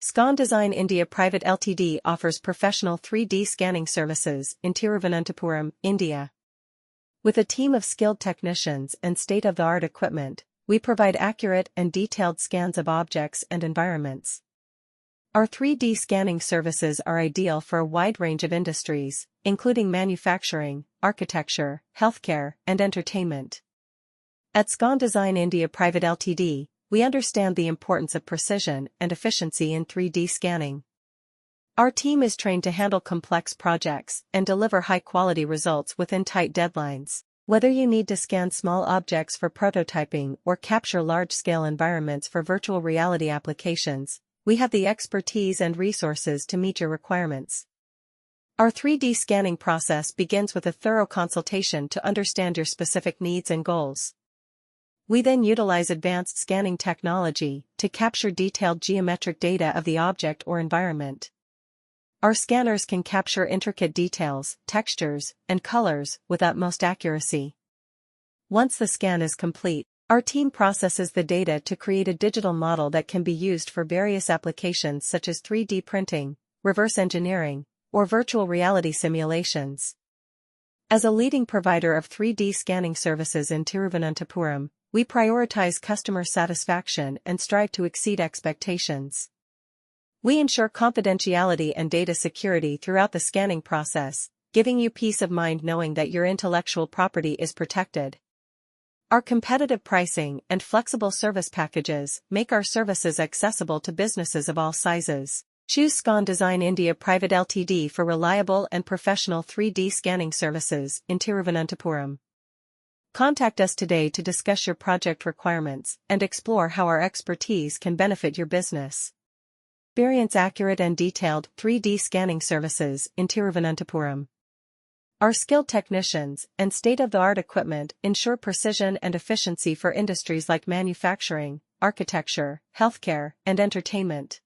Scon Design India Pvt Ltd offers professional 3D scanning services in Thiruvananthapuram, India. With a team of skilled technicians and state-of-the-art equipment, we provide accurate and detailed scans of objects and environments. Our 3D scanning services are ideal for a wide range of industries, including manufacturing, architecture, healthcare, and entertainment. At Scon Design India Pvt Ltd, we understand the importance of precision and efficiency in 3D scanning. Our team is trained to handle complex projects and deliver high-quality results within tight deadlines. Whether you need to scan small objects for prototyping or capture large-scale environments for virtual reality applications, we have the expertise and resources to meet your requirements. Our 3D scanning process begins with a thorough consultation to understand your specific needs and goals. We then utilize advanced scanning technology to capture detailed geometric data of the object or environment. Our scanners can capture intricate details, textures, and colors with utmost accuracy. Once the scan is complete, our team processes the data to create a digital model that can be used for various applications such as 3D printing, reverse engineering, or virtual reality simulations. As a leading provider of 3D scanning services in Thiruvananthapuram, we prioritize customer satisfaction and strive to exceed expectations. We ensure confidentiality and data security throughout the scanning process, giving you peace of mind knowing that your intellectual property is protected. Our competitive pricing and flexible service packages make our services accessible to businesses of all sizes. Choose Scon Design India Pvt Ltd for reliable and professional 3D scanning services in Thiruvananthapuram. Contact us today to discuss your project requirements and explore how our expertise can benefit your business. Experience accurate and detailed 3D scanning services in Thiruvananthapuram. Our skilled technicians and state-of-the-art equipment ensure precision and efficiency for industries like manufacturing, architecture, healthcare, and entertainment.